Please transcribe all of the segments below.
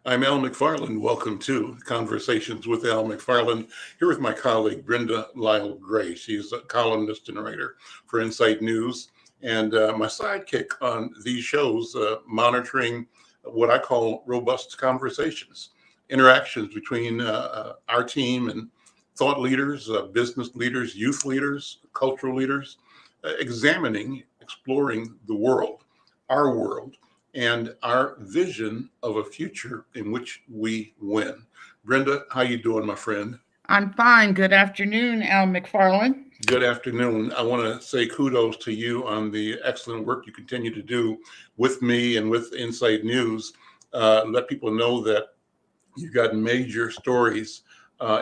I'm Al McFarlane. Welcome to Conversations with Al McFarlane. Here with my colleague Brenda Lyle Gray. She's a columnist and writer for Insight News, and my sidekick on these shows, monitoring what I call robust conversations, interactions between our team and thought leaders, business leaders, youth leaders, cultural leaders, exploring the world, our world, and our vision of a future in which we win. Brenda, how you doing, my friend? I'm fine. Good afternoon, Al McFarlane. Good afternoon. I want to say kudos to you on the excellent work you continue to do with me and with Insight News. Let people know that you've got major stories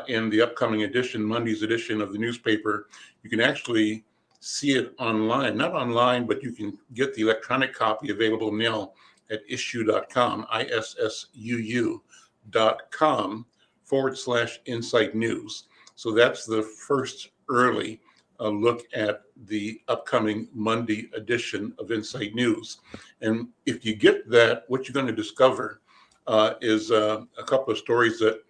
in the upcoming edition, Monday's edition of the newspaper. You can actually see it online, not online, but you can get the electronic copy available now at issuu.com, issuu.com/Insight News. So that's the first early look at the upcoming Monday edition of Insight News. And if you get that, what you're going to discover is a couple of stories that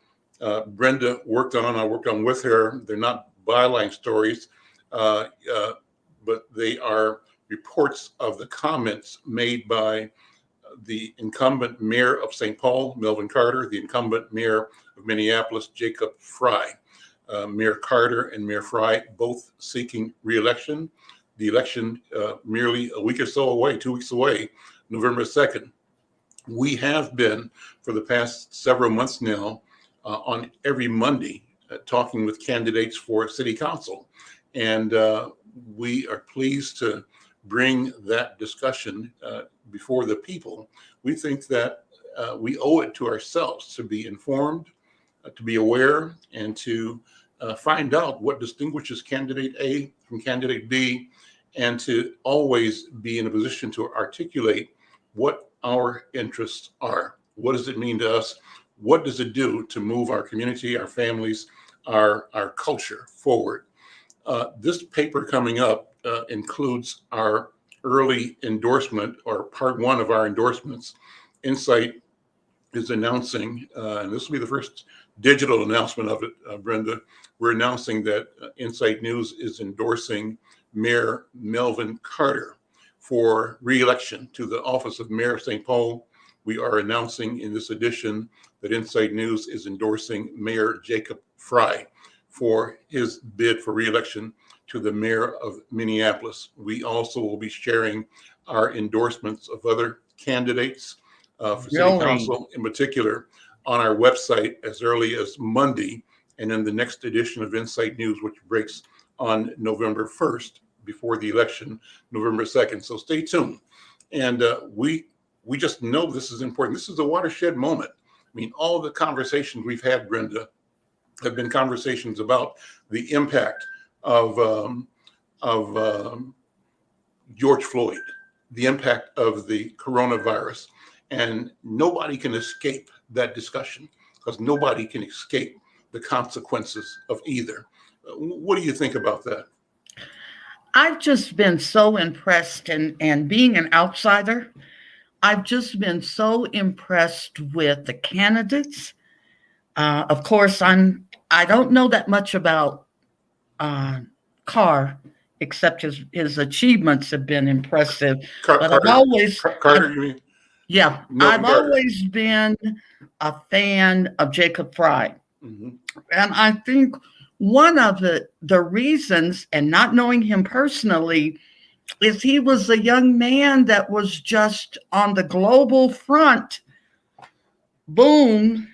Brenda worked on. I worked on with her. They're not byline stories, but they are reports of the comments made by the incumbent mayor of St. Paul, Melvin Carter, the incumbent mayor of Minneapolis, Jacob Frey. Mayor Carter and Mayor Frey both seeking re-election. The election merely a week or so away, 2 weeks away, November 2nd. We have been, for the past several months now, on every Monday, talking with candidates for city council. And we are pleased to bring that discussion before the people. We think that we owe it to ourselves to be informed, to be aware, and to find out what distinguishes candidate A from candidate B, and to always be in a position to articulate what our interests are. What does it mean to us? What does it do to move our community, our families, our culture forward? This paper coming up includes our early endorsement, or part one of our endorsements. Insight is announcing, and this will be the first digital announcement of it, Brenda. We're announcing that Insight News is endorsing Mayor Melvin Carter for re-election to the office of Mayor of St. Paul. We are announcing in this edition that Insight News is endorsing Mayor Jacob Frey for his bid for re-election to the mayor of Minneapolis. We also will be sharing our endorsements of other candidates for city council, in particular, on our website as early as Monday, and in the next edition of Insight News, which breaks on November 1st, before the election, November 2nd. So stay tuned. And we just know this is important. This is a watershed moment. I mean, all the conversations we've had, Brenda, have been conversations about the impact of George Floyd, the impact of the coronavirus. And nobody can escape that discussion, because nobody can escape the consequences of either. What do you think about that? I've just been so impressed, and being an outsider, I've just been so impressed with the candidates. Of course, I don't know that much about Carr, except his achievements have been impressive. But I've always Carter, you mean? Yeah, I've always been a fan of Jacob Frey. Mm-hmm. And I think one of the reasons, and not knowing him personally, is he was a young man that was just on the global front, boom,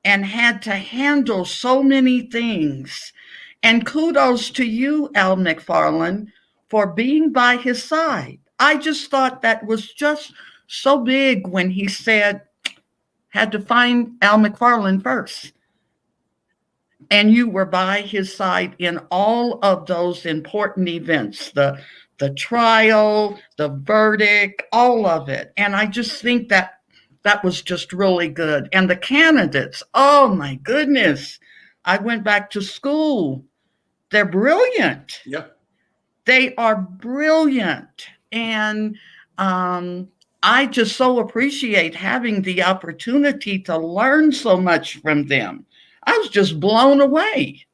and had to handle so many things. And kudos to you, Al McFarlane, for being by his side. I just thought that was just so big when he said, had to find Al McFarlane first. And you were by his side in all of those important events, the trial, the verdict, all of it. And I just think that was just really good. And the candidates, oh my goodness, I went back to school. They're brilliant. Yeah. They are brilliant. And I just so appreciate having the opportunity to learn so much from them. I was just blown away.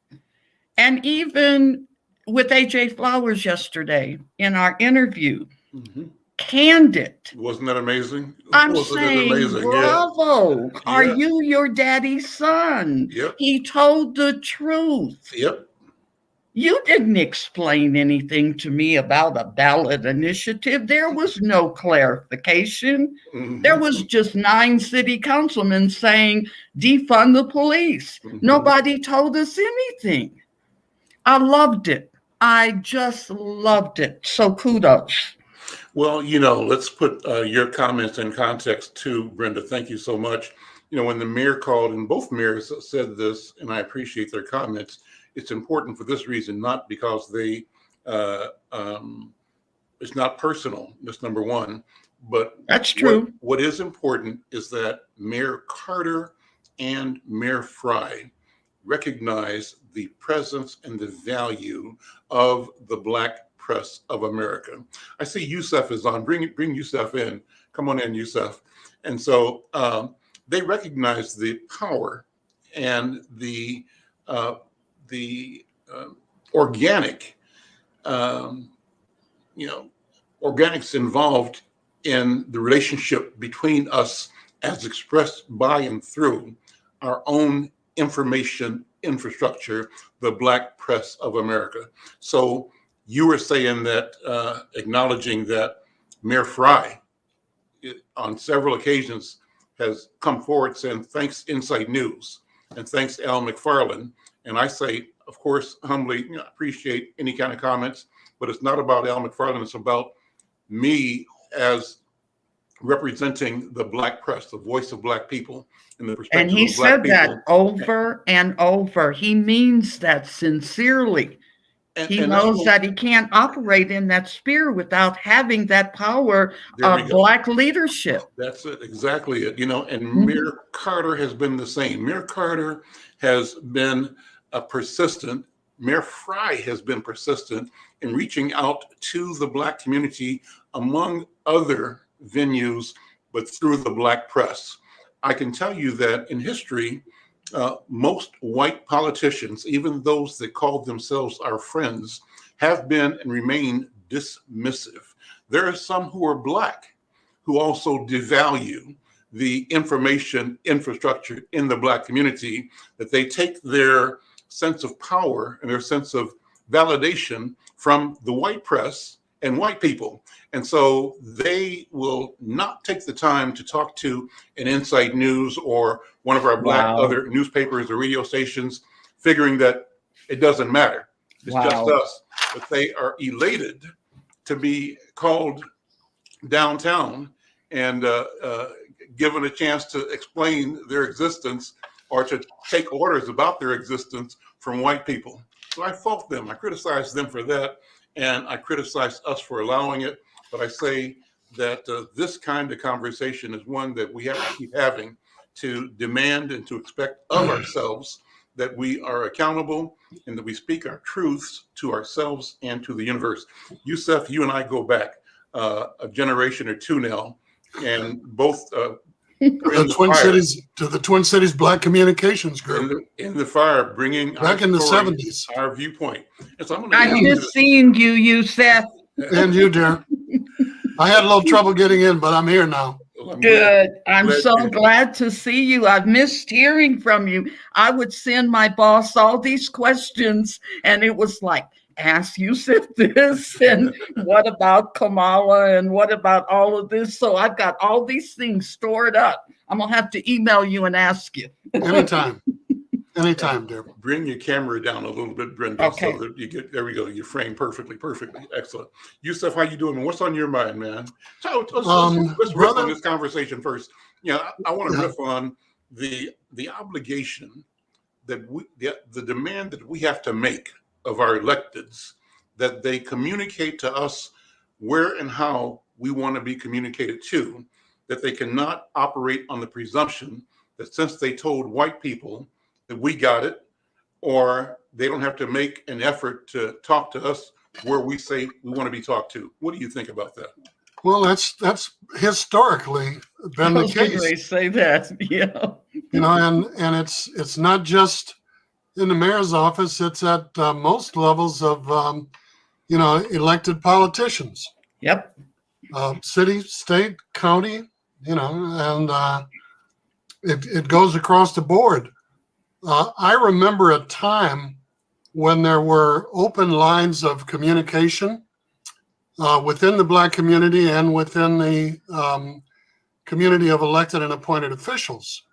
And even with AJ Flowers yesterday in our interview, candid. Wasn't that amazing? I'm Wasn't it saying, amazing? bravo. Yeah. Are you your daddy's son? Yep. He told the truth. Yep. You didn't explain anything to me about a ballot initiative. There was no clarification. There was just 9 city councilmen saying, defund the police. Nobody told us anything. I loved it. I just loved it. So kudos. Well, let's put your comments in context too, Brenda. Thank you so much. When the mayor called, and both mayors said this, and I appreciate their comments, it's important for this reason, not because they, it's not personal, that's number one, but that's true. What is important is that Mayor Carter and Mayor Fry recognize the presence and the value of the Black press of America. I see Yusuf is on. Bring Yusuf in. Come on in, Yusuf. And so they recognize the power and the organic, organics involved in the relationship between us as expressed by and through our own information infrastructure, the Black press of America. So you were saying that, acknowledging that Mayor Fry on several occasions has come forward saying, thanks Inside News and thanks Al McFarlane. And I say, of course, humbly, appreciate any kind of comments, but it's not about Al McFarlane. It's about me as representing the Black press, the voice of Black people, and the perspective and he of Black said people. That over and over. He means that sincerely. He knows that he can't operate in that sphere without having that power of Black leadership. That's it, exactly it. And Mayor Carter has been the same. Mayor Carter has been persistent. Mayor Fry has been persistent in reaching out to the Black community among other venues, but through the Black press. I can tell you that in history, most white politicians, even those that call themselves our friends, have been and remain dismissive. There are some who are Black who also devalue the information infrastructure in the Black community, that they take their sense of power and their sense of validation from the white press and white people. And so they will not take the time to talk to an Inside News or one of our Black other newspapers or radio stations, figuring that it doesn't matter. It's just us. But they are elated to be called downtown and given a chance to explain their existence or to take orders about their existence from white people. So I fault them. I criticize them for that. And I criticize us for allowing it. But I say that this kind of conversation is one that we have to keep having, to demand and to expect of ourselves that we are accountable and that we speak our truths to ourselves and to the universe. Yusuf, you and I go back a generation or two now, and both the Twin Cities Black Communications Group in the fire, bringing back in the 70s, our viewpoint. And so I just seen you, Yusuf. And you, dear. I had a little trouble getting in, but I'm here now. Good. I'm so glad to see you. I've missed hearing from you. I would send my boss all these questions, and it was like, ask Yusuf this, and what about Kamala, and what about all of this? So I've got all these things stored up. I'm going to have to email you and ask you. Anytime, dear. Bring your camera down a little bit, Brenda, okay, so that you get, there we go, you frame perfectly. Excellent. Yusuf, how you doing? What's on your mind, man? So let's riff on this conversation first. I want to riff on the obligation that the demand that we have to make of our electeds, that they communicate to us where and how we want to be communicated to, that they cannot operate on the presumption that since they told white people that we got it, or they don't have to make an effort to talk to us where we say we want to be talked to. What do you think about that? Well, that's historically been I the was getting ready case. to say that. Yeah. And it's not just in the mayor's office. It's at most levels of elected politicians, Yep. city, state, county. And it goes across the board. I remember a time when there were open lines of communication within the Black community and within the community of elected and appointed officials,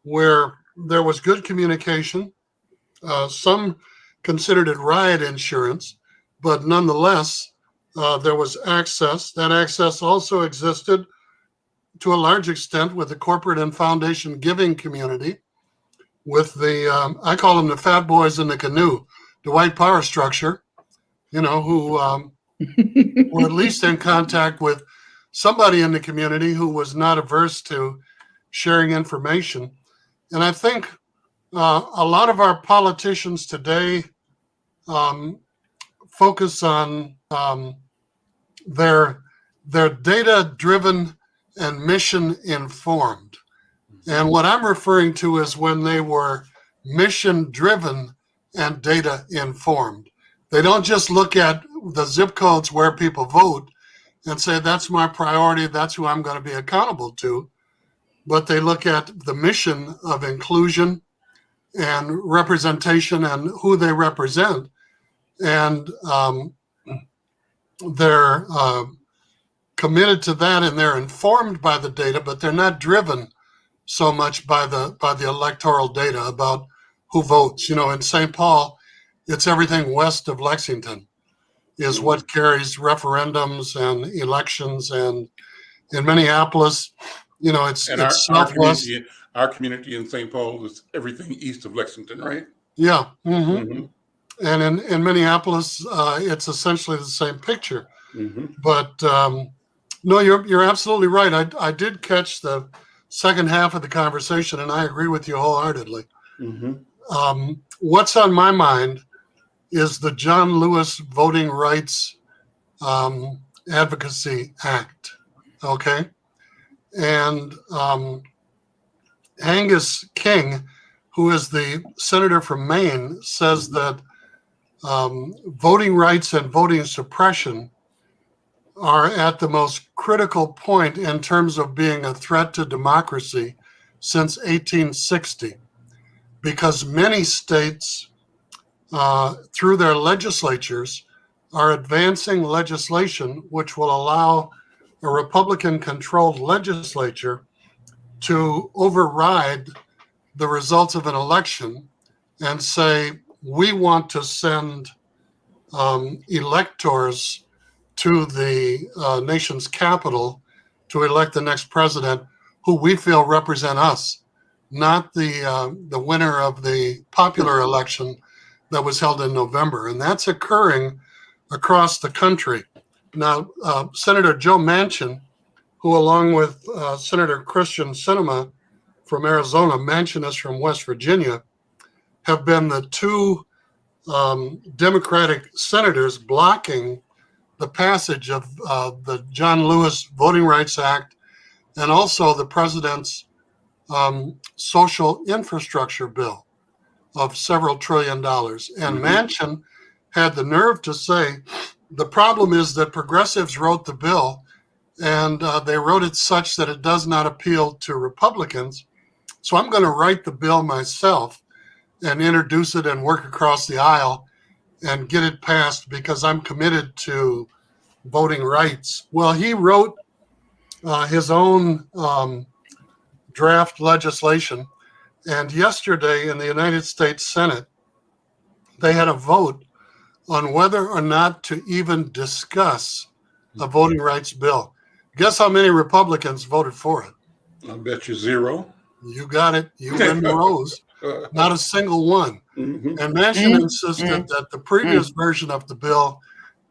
where there was good communication. Some considered it riot insurance, but nonetheless, there was access. That access also existed to a large extent with the corporate and foundation giving community, with the, I call them the fat boys in the canoe, the white power structure, who were at least in contact with somebody in the community who was not averse to sharing information. And I think a lot of our politicians today focus on their data-driven and mission-informed. And what I'm referring to is when they were mission-driven and data-informed. They don't just look at the zip codes where people vote and say, that's my priority, that's who I'm going to be accountable to. But they look at the mission of inclusion and representation and who they represent. And they're committed to that, and they're informed by the data, but they're not driven so much by the electoral data about who votes. In St. Paul, it's everything west of Lexington is what carries referendums and elections, and in Minneapolis, it's southwest. Our community in St. Paul is everything east of Lexington, right? Yeah. Mm-hmm. And in Minneapolis, it's essentially the same picture. Mm-hmm. But no, you're absolutely right. I did catch the second half of the conversation, and I agree with you wholeheartedly. Mm-hmm. What's on my mind is the John Lewis Voting Rights Advocacy Act. Okay, and Angus King, who is the senator from Maine, says that voting rights and voting suppression are at the most critical point in terms of being a threat to democracy since 1860, because many states, through their legislatures, are advancing legislation which will allow a Republican-controlled legislature to override the results of an election and say, we want to send electors to the nation's capital to elect the next president who we feel represent us, not the winner of the popular election that was held in November. And that's occurring across the country. Now, Senator Joe Manchin, who along with Senator Christian Sinema from Arizona, Manchin is from West Virginia, have been the two Democratic senators blocking the passage of the John Lewis Voting Rights Act and also the president's social infrastructure bill of several $1 trillion. And Manchin had the nerve to say, the problem is that progressives wrote the bill and they wrote it such that it does not appeal to Republicans. So I'm going to write the bill myself and introduce it and work across the aisle and get it passed because I'm committed to voting rights. Well, he wrote his own draft legislation. And yesterday in the United States Senate, they had a vote on whether or not to even discuss a voting rights bill. Guess how many Republicans voted for it? I'll bet you zero. You got it. You win the rose. Not a single one. Mm-hmm. And Manchin insisted that the previous version of the bill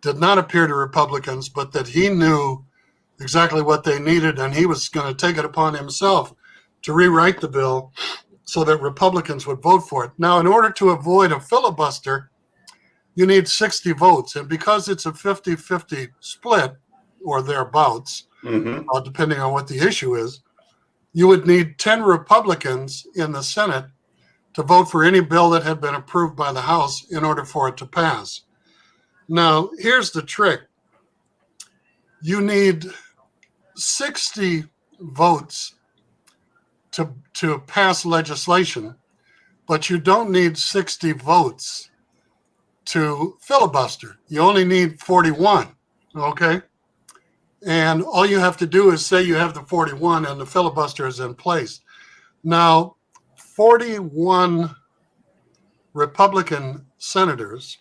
did not appear to Republicans, but that he knew exactly what they needed, and he was going to take it upon himself to rewrite the bill so that Republicans would vote for it. Now, in order to avoid a filibuster, you need 60 votes. And because it's a 50-50 split, or thereabouts, Mm-hmm. depending on what the issue is, you would need 10 Republicans in the Senate to vote for any bill that had been approved by the House in order for it to pass. Now, here's the trick. You need 60 votes to pass legislation, but you don't need 60 votes to filibuster. You only need 41, okay? And all you have to do is say you have the 41 and the filibuster is in place. Now, 41 Republican senators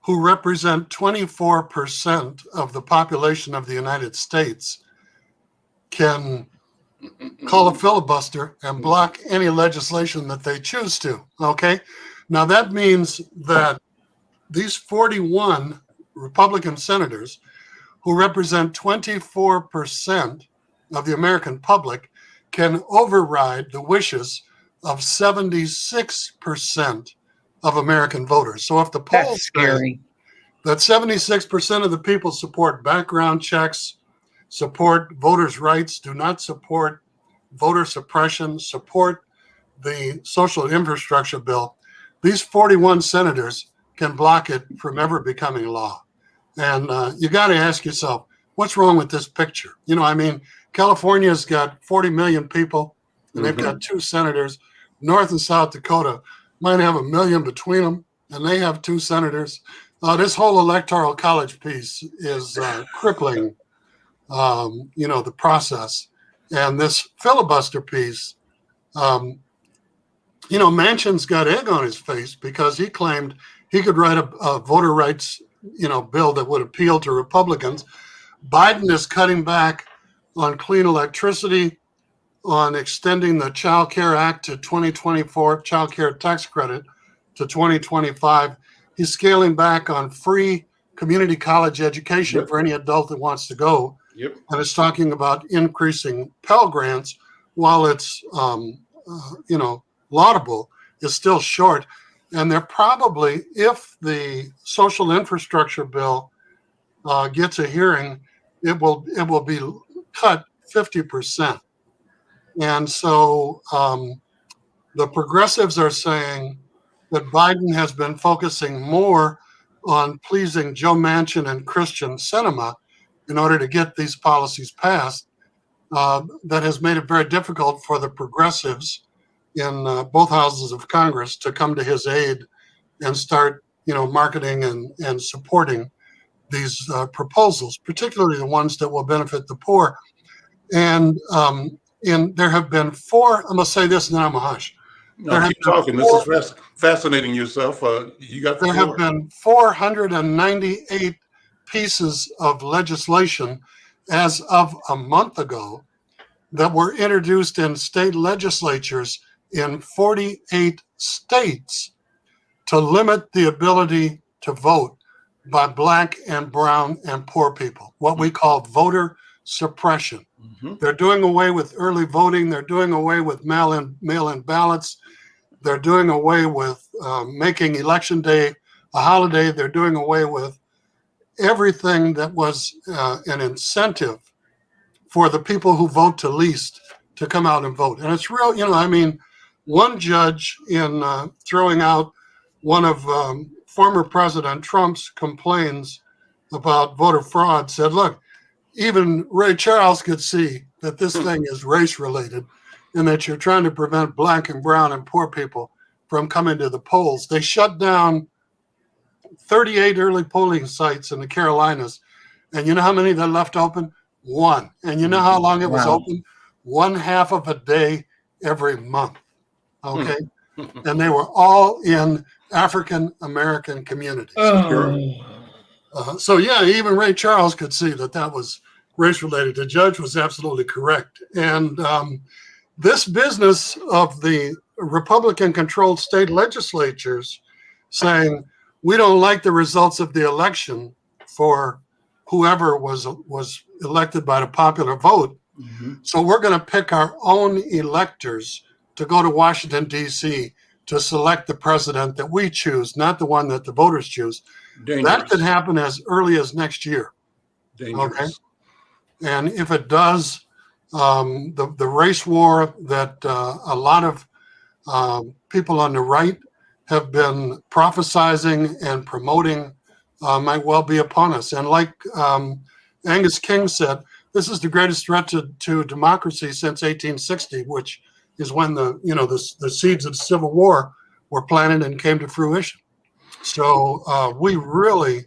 who represent 24% of the population of the United States can call a filibuster and block any legislation that they choose to, okay? Now that means that these 41 Republican senators who represent 24% of the American public can override the wishes of 76% of American voters. So if the polls say that 76% of the people support background checks, support voters' rights, do not support voter suppression, support the social infrastructure bill, these 41 senators can block it from ever becoming law. And you got to ask yourself, what's wrong with this picture? You know, I mean, California's got 40 million people, and they've got 2 senators. North and South Dakota might have 1 million between them, and they have 2 senators. This whole electoral college piece is crippling, the process. And this filibuster piece, Manchin's got egg on his face because he claimed he could write a voter rights, bill that would appeal to Republicans. Biden is cutting back on clean electricity, on extending the Child Care Act to 2024, Child Care Tax Credit to 2025. He's scaling back on free community college education for any adult that wants to go. Yep. And it's talking about increasing Pell Grants while it's, laudable, is still short. And they're probably, if the social infrastructure bill gets a hearing, it will be cut 50%. And so the progressives are saying that Biden has been focusing more on pleasing Joe Manchin and Christian Sinema in order to get these policies passed. That has made it very difficult for the progressives in both houses of Congress to come to his aid and start, marketing and supporting these proposals, particularly the ones that will benefit the poor. And there have been 4. I'm going to say this, and then I'm going to hush. No, keep talking. This is fascinating yourself. There have been 498 pieces of legislation as of a month ago that were introduced in state legislatures in 48 states to limit the ability to vote by Black and brown and poor people, what we call voter suppression. Mm-hmm. They're doing away with early voting. They're doing away with mail-in ballots. They're doing away with making Election Day a holiday. They're doing away with everything that was an incentive for the people who vote to least to come out and vote. And it's real, one judge in throwing out one of former President Trump's complaints about voter fraud said, look, even Ray Charles could see that this thing is race related and that you're trying to prevent Black and brown and poor people from coming to the polls. They shut down 38 early polling sites in the Carolinas. And you know how many that left open? 1. And you know how long it was open? 1/2 of a day every month. Okay. And they were all in African American communities. So even Ray Charles could see that was race related. The judge was absolutely correct. And this business of the Republican controlled state legislatures saying, we don't like the results of the election for whoever was elected by the popular vote. Mm-hmm. So we're going to pick our own electors to go to Washington, D.C. to select the president that we choose, not the one that the voters choose. Dangerous. That could happen as early as next year. Dangerous. And if it does, the race war that a lot of people on the right have been prophesizing and promoting might well be upon us. And like Angus King said, this is the greatest threat to democracy since 1860, which is when the seeds of the Civil War were planted and came to fruition. So we really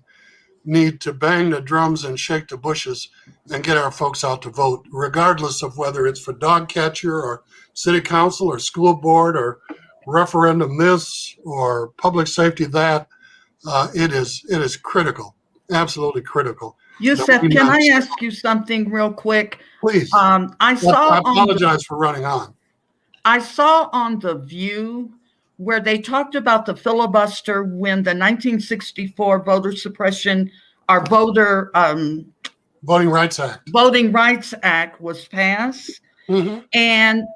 need to bang the drums and shake the bushes and get our folks out to vote, regardless of whether it's for dog catcher or city council or school board or referendum this or public safety that. It is critical, absolutely critical. Yusef, can I ask you something real quick? Please. I apologize for running on. I saw on The View where they talked about the filibuster when the 1964 voter suppression or Voting Rights Act was passed. Mm-hmm. And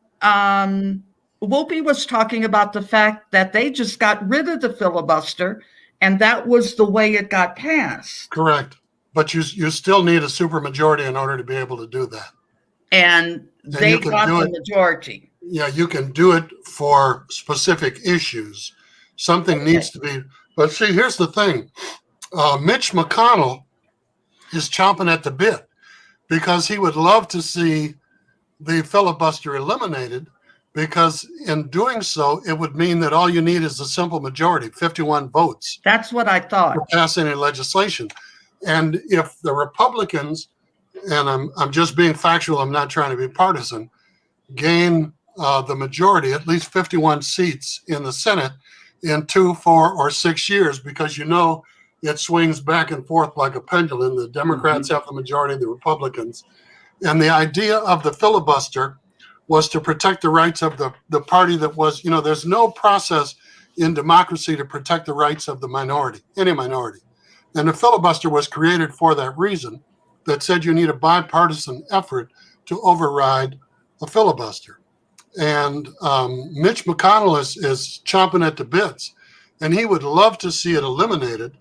Whoopi was talking about the fact that they just got rid of the filibuster, and that was the way it got passed. Correct. But you still need a supermajority in order to be able to do that. And they got the majority. Yeah, you can do it for specific issues. Something needs to be. But see, here's the thing. Mitch McConnell is chomping at the bit because he would love to see the filibuster eliminated, because in doing so, it would mean that all you need is a simple majority, 51 votes. That's what I thought. To pass any legislation. And if the Republicans, and I'm just being factual, I'm not trying to be partisan, gain the majority, at least 51 seats in the Senate in 2, 4, or 6 years, because it swings back and forth like a pendulum. The Democrats have the majority, the Republicans. And the idea of the filibuster was to protect the rights of the party that was, there's no process in democracy to protect the rights of the minority, any minority. And the filibuster was created for that reason, that said you need a bipartisan effort to override a filibuster. And Mitch McConnell is chomping at the bits, and he would love to see it eliminated,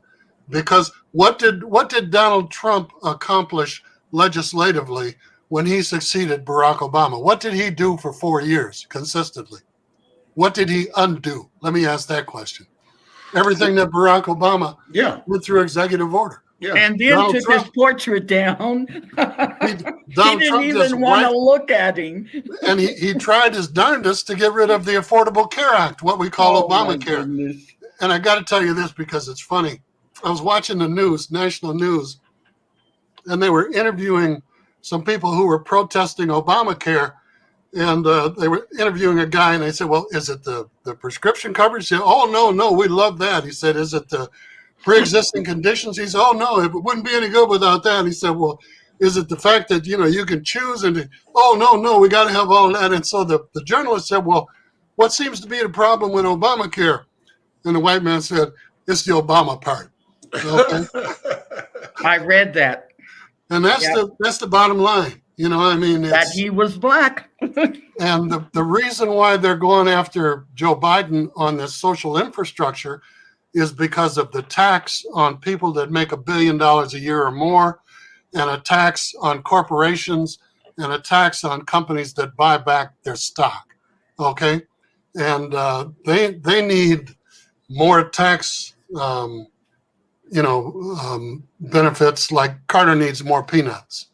because what did Donald Trump accomplish legislatively when he succeeded Barack Obama? What did he do for 4 years consistently? What did he undo? Let me ask that question. Everything that Barack Obama went through executive order. Yeah. And then Donald took Trump, his portrait down. He didn't even want to look at him. And he tried his darndest to get rid of the Affordable Care Act, what we call Obamacare. And I got to tell you this because it's funny. I was watching the news, national news, and they were interviewing some people who were protesting Obamacare. And they were interviewing a guy, and they said, well, is it the prescription coverage? He said, oh, no, we love that. He said, is it the pre-existing conditions? He said, oh, no, it wouldn't be any good without that. He said, well, is it the fact that, you can choose? And no, we got to have all that. And so the journalist said, well, what seems to be the problem with Obamacare? And the white man said, it's the Obama part. Okay? I read that. And that's the bottom line. That he was black. And the reason why they're going after Joe Biden on this social infrastructure is because of the tax on people that make $1 billion a year or more, and a tax on corporations, and a tax on companies that buy back their stock. Okay, and they need more tax, benefits, like Carter needs more peanuts.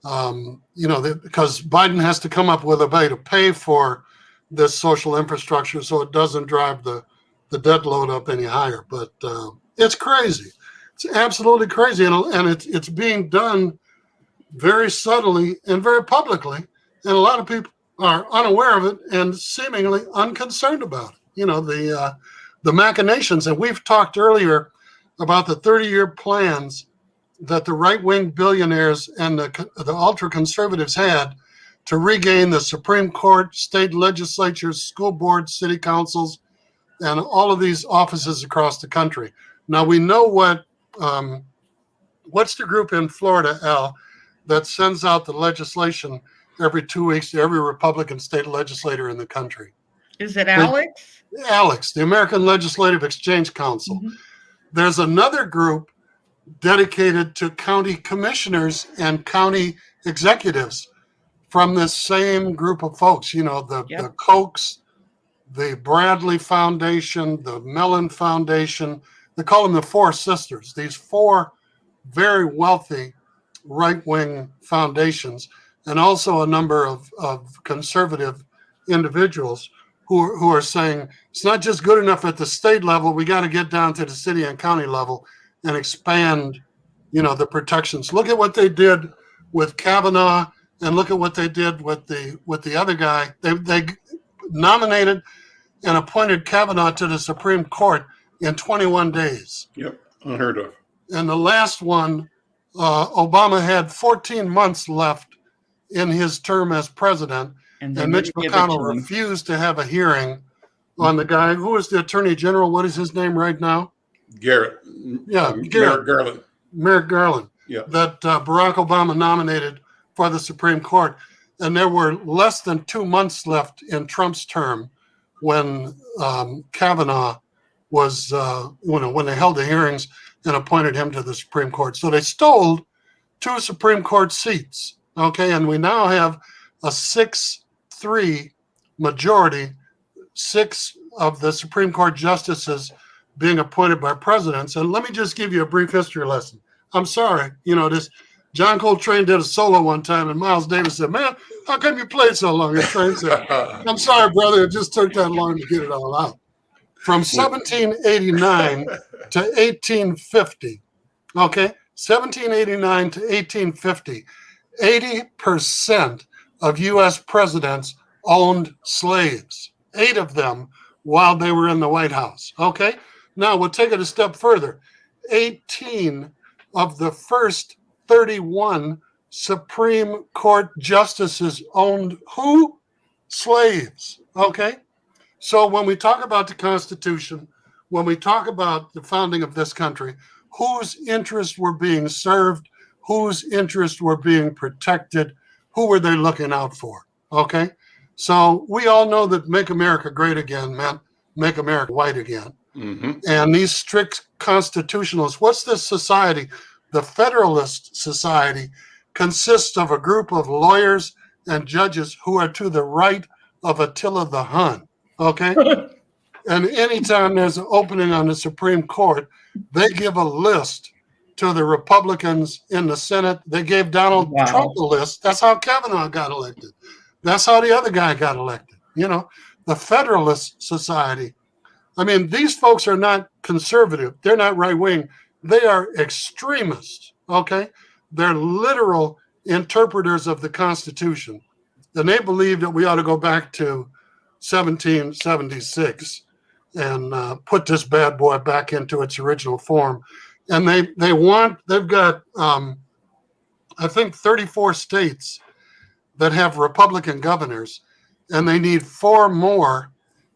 Because Biden has to come up with a way to pay for this social infrastructure so it doesn't drive the debt load up any higher. But it's crazy. It's absolutely crazy. And it's being done very subtly and very publicly. And a lot of people are unaware of it and seemingly unconcerned about it. The machinations. And we've talked earlier about the 30-year plans that the right-wing billionaires and the ultra-conservatives had to regain the Supreme Court, state legislatures, school boards, city councils, and all of these offices across the country. Now, we know what's the group in Florida, Al, that sends out the legislation every 2 weeks to every Republican state legislator in the country? Is it Alex? Alex, the American Legislative Exchange Council. Mm-hmm. There's another group dedicated to county commissioners and county executives from this same group of folks, the Kochs, the Bradley Foundation, the Mellon Foundation. They call them the Four Sisters. These four very wealthy right-wing foundations, and also a number of conservative individuals who are saying it's not just good enough at the state level. We got to get down to the city and county level and expand, the protections. Look at what they did with Kavanaugh, and look at what they did with the other guy. They nominated and appointed Kavanaugh to the Supreme Court in 21 days. Yep, unheard of. And the last one, Obama had 14 months left in his term as president, and Mitch McConnell refused to have a hearing on the guy who is the Attorney General. What is his name right now? Garrett. Yeah, Merrick Garland. Merrick Garland. Yeah. That Barack Obama nominated for the Supreme Court, and there were less than 2 months left in Trump's term when Kavanaugh was, when they held the hearings and appointed him to the Supreme Court. So they stole 2 Supreme Court seats, okay? And we now have a 6-3 majority, 6 of the Supreme Court justices being appointed by presidents. And let me just give you a brief history lesson. I'm sorry, this John Coltrane did a solo one time, and Miles Davis said, "Man, how come you played so long?" And Trane said, "I'm sorry, brother, it just took that long to get it all out." From 1789 to 1850, okay, 1789 to 1850, 80% of U.S. presidents owned slaves, 8 of them while they were in the White House, okay? Now, we'll take it a step further. 18 of the first 31 Supreme Court justices owned who? Slaves, okay? So when we talk about the Constitution, when we talk about the founding of this country, whose interests were being served, whose interests were being protected, who were they looking out for, okay? So we all know that Make America Great Again meant Make America White Again. Mm-hmm. And these strict constitutionalists, what's this society? The Federalist Society consists of a group of lawyers and judges who are to the right of Attila the Hun, okay? And anytime there's an opening on the Supreme Court, they give a list to the Republicans in the Senate. They gave Donald Trump a list. That's how Kavanaugh got elected. That's how the other guy got elected. The Federalist Society. I mean, these folks are not conservative. They're not right-wing. They are extremists, okay? They're literal interpreters of the Constitution. And they believe that we ought to go back to 1776 and put this bad boy back into its original form. And they've got, I think, 34 states that have Republican governors, and they need 4 more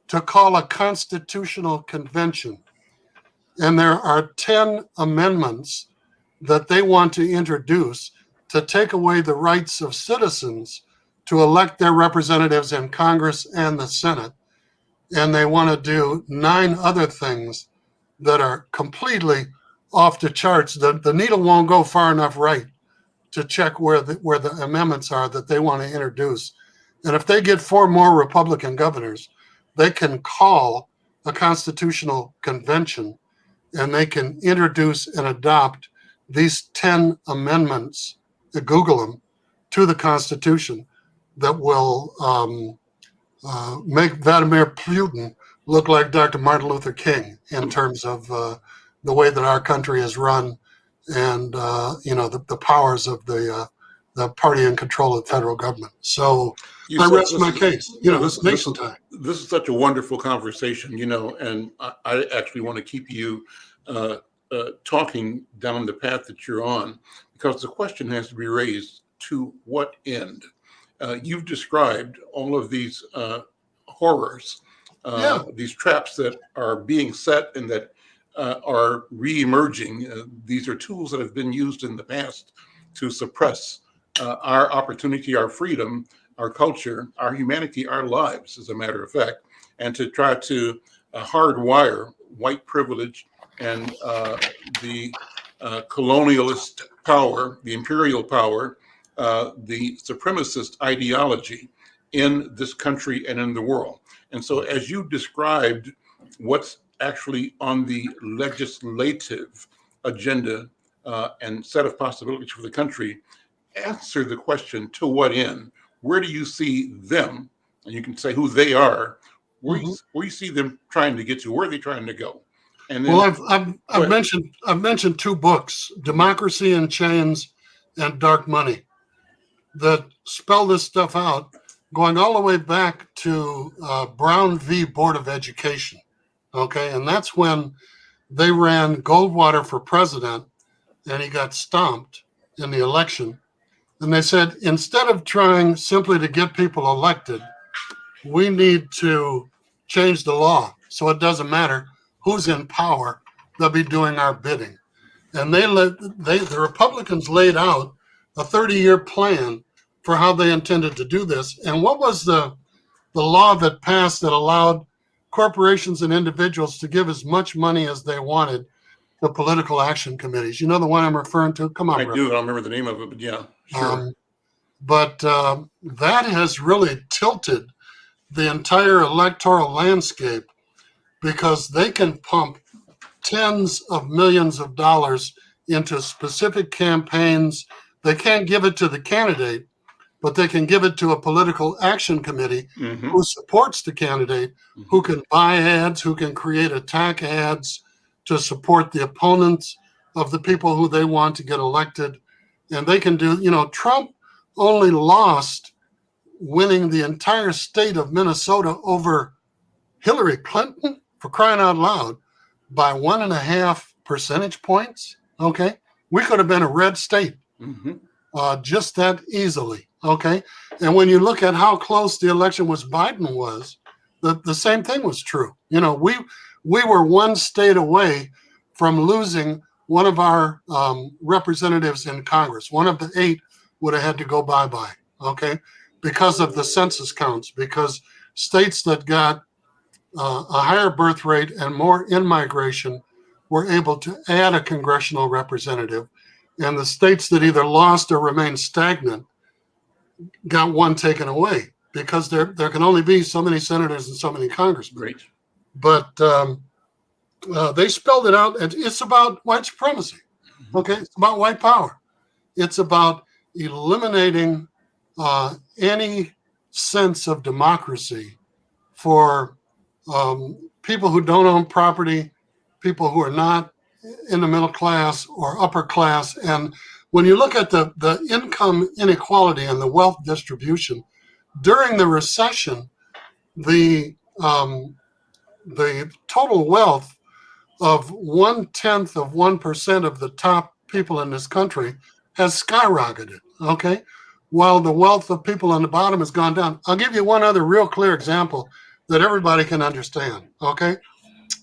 to call a constitutional convention. And there are 10 amendments that they want to introduce to take away the rights of citizens to elect their representatives in Congress and the Senate. And they want to do 9 other things that are completely off the charts. The needle won't go far enough right to check where the amendments are that they want to introduce. And if they get 4 more Republican governors, they can call a constitutional convention and they can introduce and adopt these 10 amendments, Google them, to the Constitution that will make Vladimir Putin look like Dr. Martin Luther King in terms of the way that our country is run and, the powers of the party in control of the federal government. So I rest my case. This nation time. This is such a wonderful conversation, and I actually want to keep you talking down the path that you're on, because the question has to be raised: to what end? You've described all of these horrors, these traps that are being set and that are re-emerging. These are tools that have been used in the past to suppress our opportunity, our freedom, our culture, our humanity, our lives, as a matter of fact, and to try to hardwire white privilege and the colonialist power, the imperial power, the supremacist ideology in this country and in the world. And so as you described what's actually on the legislative agenda and set of possibilities for the country, answer the question, to what end? Where do you see them? And you can say who they are. Where you see them trying to get to? Where are they trying to go? And then, well, I've mentioned two books, Democracy in Chains and Dark Money, that spell this stuff out, going all the way back to Brown v. Board of Education. Okay, and that's when they ran Goldwater for president, and he got stomped in the election. And they said, instead of trying simply to get people elected, we need to change the law so it doesn't matter who's in power, they'll be doing our bidding. And the Republicans laid out a 30-year plan for how they intended to do this. And what was the law that passed that allowed corporations and individuals to give as much money as they wanted to political action committees? You know the one I'm referring to? Come on, I do. I don't remember the name of it, but yeah, sure. But that has really tilted the entire electoral landscape, because they can pump tens of millions of dollars into specific campaigns. They can't give it to the candidate, but they can give it to a political action committee who supports the candidate, who can buy ads, who can create attack ads to support the opponents of the people who they want to get elected. And they can do, Trump only lost winning the entire state of Minnesota over Hillary Clinton, for crying out loud, by 1.5 percentage points. Okay. We could have been a red state just that easily. Okay. And when you look at how close the election Biden was, the same thing was true. We were one state away from losing one of our representatives in Congress. One of the 8 would have had to go bye-bye. Okay. Because of the census counts, because states that got a higher birth rate and more in-migration were able to add a congressional representative, and the states that either lost or remained stagnant got one taken away, because there can only be so many senators and so many congressmen. Great. But they spelled it out, and it's about white supremacy. Okay, it's about white power. It's about eliminating any sense of democracy for people who don't own property, people who are not in the middle class or upper class. And when you look at the income inequality and the wealth distribution, during the recession, the total wealth of 0.1% of the top people in this country has skyrocketed, okay? While the wealth of people on the bottom has gone down. I'll give you one other real clear example that everybody can understand, okay?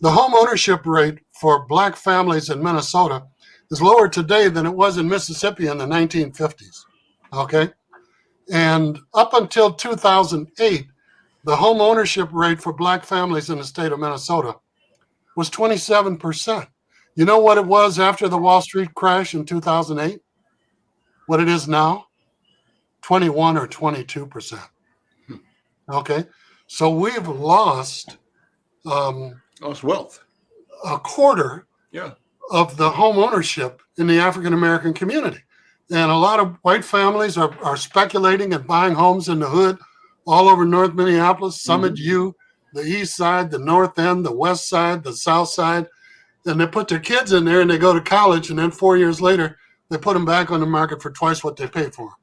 The home ownership rate for Black families in Minnesota is lower today than it was in Mississippi in the 1950s, okay? And up until 2008, the home ownership rate for Black families in the state of Minnesota was 27%. You know what it was after the Wall Street crash in 2008? What it is now? 21 or 22%. Okay, so we've lost wealth, a quarter of the home ownership in the African American community, and a lot of white families are speculating and buying homes in the hood all over North Minneapolis, Summit U, the east side, the north end, the west side, the south side, and they put their kids in there and they go to college, and then 4 years later they put them back on the market for twice what they paid for them.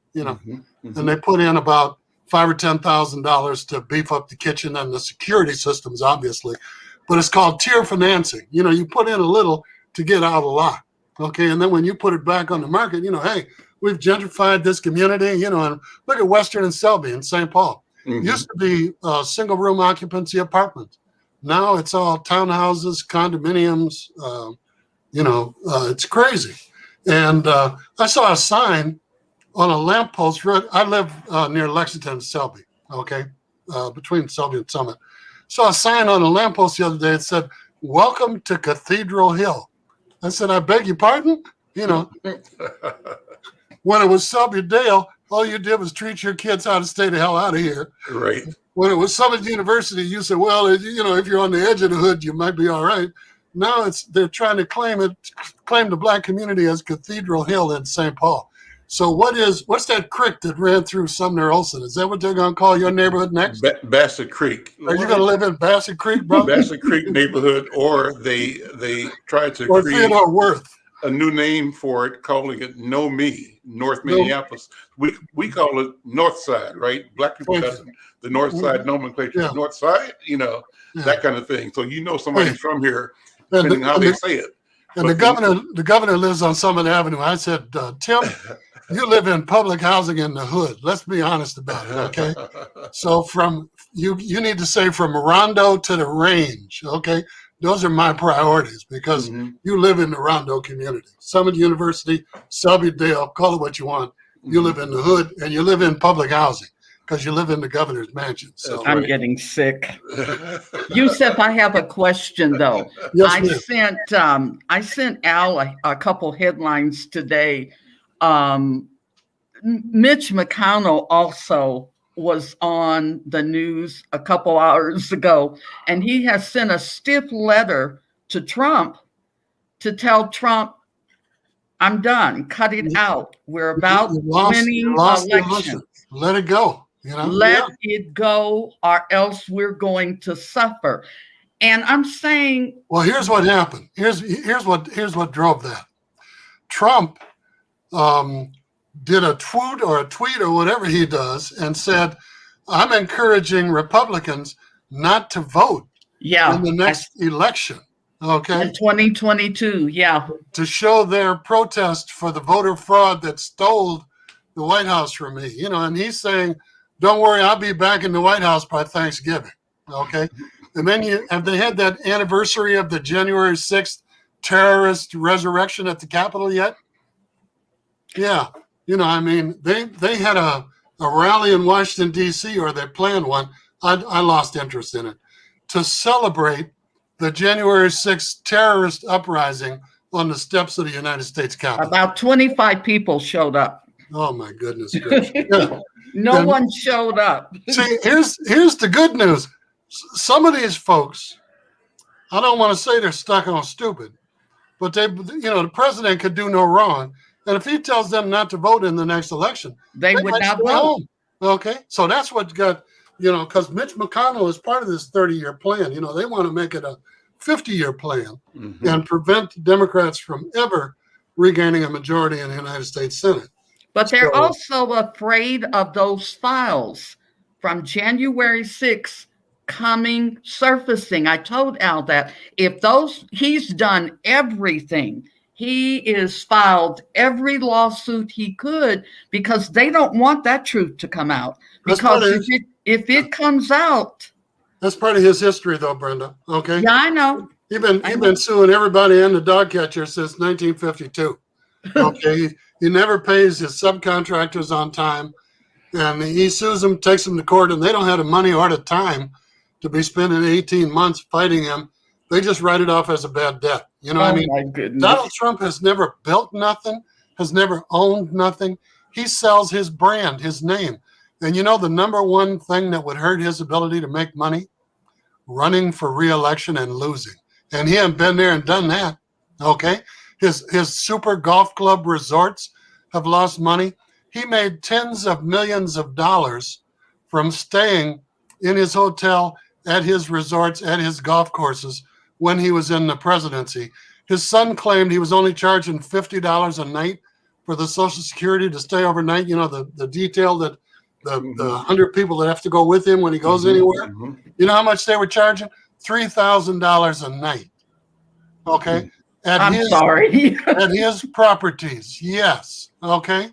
And they put in about $5,000 or $10,000 to beef up the kitchen and the security systems, obviously. But it's called tier financing. You put in a little to get out a lot. Okay, and then when you put it back on the market, hey, we've gentrified this community. And look at Western and Selby in St. Paul. Used to be single room occupancy apartments. Now it's all townhouses, condominiums. It's crazy. And I saw a sign on a lamppost. I live near Lexington and Selby, okay, between Selby and Summit. Saw a sign on a lamppost the other day that said, "Welcome to Cathedral Hill." I said, "I beg your pardon?" You know, when it was Shelby Dale, all you did was treat your kids how to stay the hell out of here. Right. When it was Summit University, you said, well, if you're on the edge of the hood, you might be all right. Now they're trying to claim the black community as Cathedral Hill in St. Paul. So what's that creek that ran through Sumner Olson? Is that what they're going to call your neighborhood next? Bassett Creek. Are you going to live in Bassett Creek, bro? Bassett Creek neighborhood, or they tried to or create Theodore Worth. A new name for it, calling it Know Me, North Minneapolis. We call it North Side, right? Black people got the North Side nomenclature. Yeah. North Side, that kind of thing. So somebody's from here, depending how they say it. And the governor lives on Summit Avenue. I said, Tim, you live in public housing in the hood. Let's be honest about it, okay? So you need to say from Rondo to the Range, okay? Those are my priorities because you live in the Rondo community. Summit University, Shelby Dale, call it what you want. You live in the hood and you live in public housing because you live in the governor's mansion. So I'm getting sick. Yusef, I have a question though. Yes, I sent Al a couple headlines today. Mitch McConnell also was on the news a couple hours ago, and he has sent a stiff letter to Trump to tell Trump, I'm done, cut it out. We're about winning elections. Let it go. Let it go, or else we're going to suffer. And I'm saying, well, here's what happened. Here's what drove that. Trump did a tweet or whatever he does and said, I'm encouraging Republicans not to vote in the next election. Okay. In 2022, to show their protest for the voter fraud that stole the White House from me. And he's saying, don't worry, I'll be back in the White House by Thanksgiving. Okay. And then have they had that anniversary of the January 6th terrorist resurrection at the Capitol yet? Yeah. They had a rally in Washington, D.C., or they planned one. I lost interest in it, to celebrate the January 6th terrorist uprising on the steps of the United States Capitol. About 25 people showed up. Oh, my goodness gracious. Yeah. No one showed up. See, here's the good news. Some of these folks, I don't want to say they're stuck on stupid, but the president could do no wrong. And if he tells them not to vote in the next election, they would not vote. Home. Okay. So that's what got, because Mitch McConnell is part of this 30-year plan. They want to make it a 50-year plan and prevent Democrats from ever regaining a majority in the United States Senate. But they're also afraid of those files from January 6th surfacing. I told Al that he's done everything. He is filed every lawsuit he could because they don't want that truth to come out. Because if it comes out. That's part of his history, though, Brenda. Okay. Yeah, I know. He's been suing everybody and the dog catcher since 1952. Okay. He never pays his subcontractors on time, and he sues them, takes them to court, and they don't have the money or the time to be spending 18 months fighting him. They just write it off as a bad debt. My goodness. Donald Trump has never built nothing, has never owned nothing. He sells his brand, his name. And the number one thing that would hurt his ability to make money? Running for re-election and losing. And he hasn't been there and done that. Okay? His super golf club resorts have lost money. He made tens of millions of dollars from staying in his hotel, at his resorts, at his golf courses when he was in the presidency. His son claimed he was only charging $50 a night for the Social Security to stay overnight. The detail that the 100 people that have to go with him when he goes anywhere. You know how much they were charging? $3,000 a night. Okay. At his properties. Yes. Okay.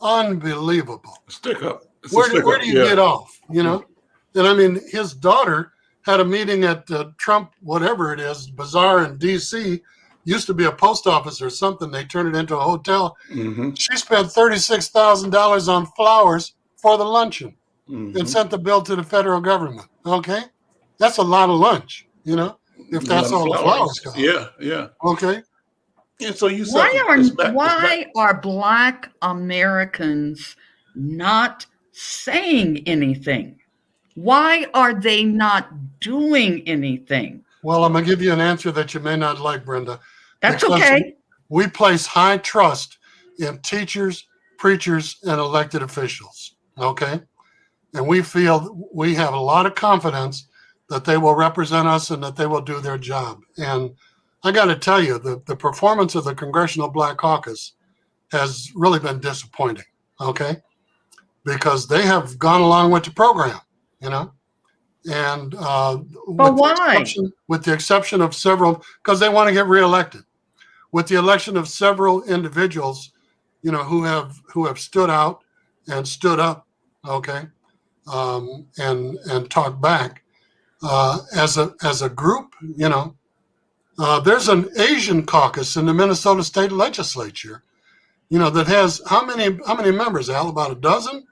Unbelievable. Stick up. Where do you get off? And his daughter had a meeting at Trump, whatever it is, Bazaar in D.C. Used to be a post office or something. They turned it into a hotel. She spent $36,000 on flowers for the luncheon and sent the bill to the federal government. Okay. That's a lot of lunch, if that's all the flowers cost. Yeah. Okay. And so you said, why are Black Americans not saying anything? Why are they not doing anything? Well, I'm going to give you an answer that you may not like, Brenda. That's because okay. We place high trust in teachers, preachers, and elected officials. Okay. And we feel we have a lot of confidence that they will represent us and that they will do their job. And I got to tell you, the performance of the Congressional Black Caucus has really been disappointing. Okay. Because they have gone along with the program, you know. And with the exception of several, because they want to get reelected, with the election of several individuals, you know, who have stood out and stood up, okay, and talked back as a group, you know. There's an Asian caucus in the Minnesota State Legislature, you know, that has how many members, Al? About a dozen?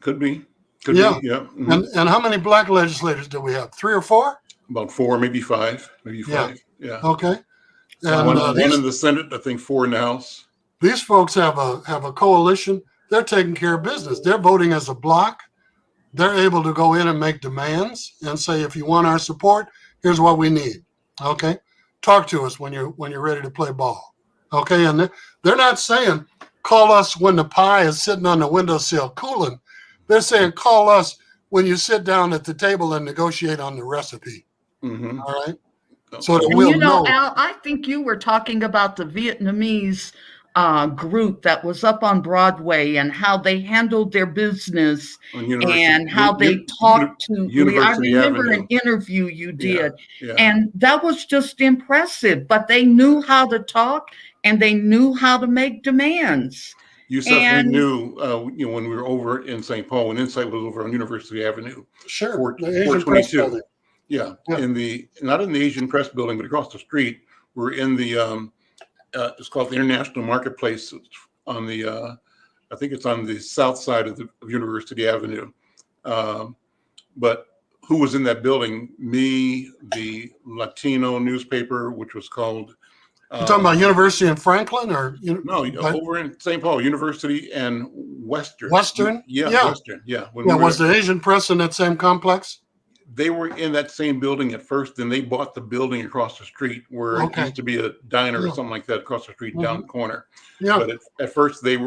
Could be. Yeah. Mm-hmm. And how many Black legislators do we have? 3 or 4? About 4, maybe 5. Yeah. Okay. And one in the Senate, I think 4 in the House. These folks have a coalition. They're taking care of business. They're voting as a block. They're able to go in and make demands and say, if you want our support, here's what we need. Okay. Talk to us when you're ready to play ball. Okay. And they're not saying call us when the pie is sitting on the windowsill cooling. They're saying call us when you sit down at the table and negotiate on the recipe. Mm-hmm. All right. So that we'll know. Al, I think you were talking about the Vietnamese group that was up on Broadway and how they handled their business and how they talked to Lee. I remember an interview you did, and that was just impressive. But they knew how to talk and they knew how to make demands. You certainly knew, you know, when we were over in St. Paul, when Insight was over on University Avenue. Sure. 422. Yeah. Not in the Asian Press Building, but across the street. We're in the, it's called the International Marketplace on the, I think it's on the south side of University Avenue. But who was in that building? Me, the Latino newspaper, which was called, you're talking about University in Franklin or no, over in St. Paul, University and Western. Western? Yeah. Western. Yeah. Was the Asian Press in that same complex? They were in that same building at first, then they bought the building across the street where it used to be a diner or something like that across the street down the corner. Yeah. But at first it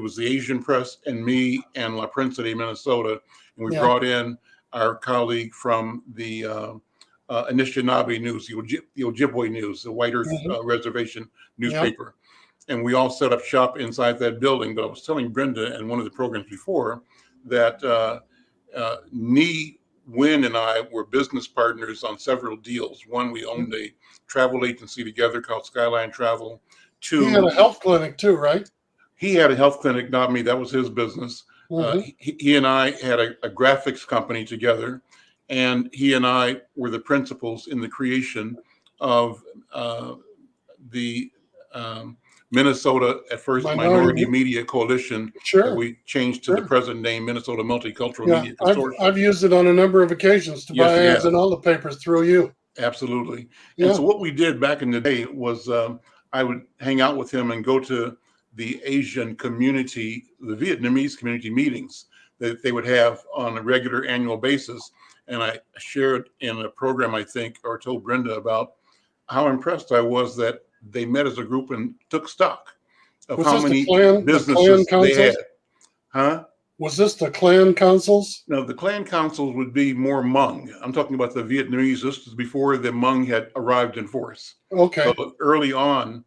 was the Asian Press and me and La Prensa de Minnesota. And we brought in our colleague from the Anishinaabe News, the Ojibwe News, the White Earth Reservation newspaper. And we all set up shop inside that building. But I was telling Brenda in one of the programs before that Wynn and I were business partners on several deals. One, we owned a travel agency together called Skyline Travel. 2, he had a health clinic too, right? He had a health clinic, not me. That was his business. He and I had a graphics company together. And he and I were the principals in the creation of the Minnesota, at first, Minority Media Coalition. Sure. We changed to the present name, Minnesota Multicultural Media Consortium. I've used it on a number of occasions to buy ads in all the papers through you. Absolutely. And so what we did back in the day was I would hang out with him and go to the Asian community, the Vietnamese community meetings that they would have on a regular annual basis. And I shared in a program, I think, or told Brenda about how impressed I was that they met as a group and took stock of how many businesses they had. Huh? Was this the clan councils? No, the clan councils would be more Hmong. I'm talking about the Vietnamese. This was before the Hmong had arrived in force. Okay. So early on,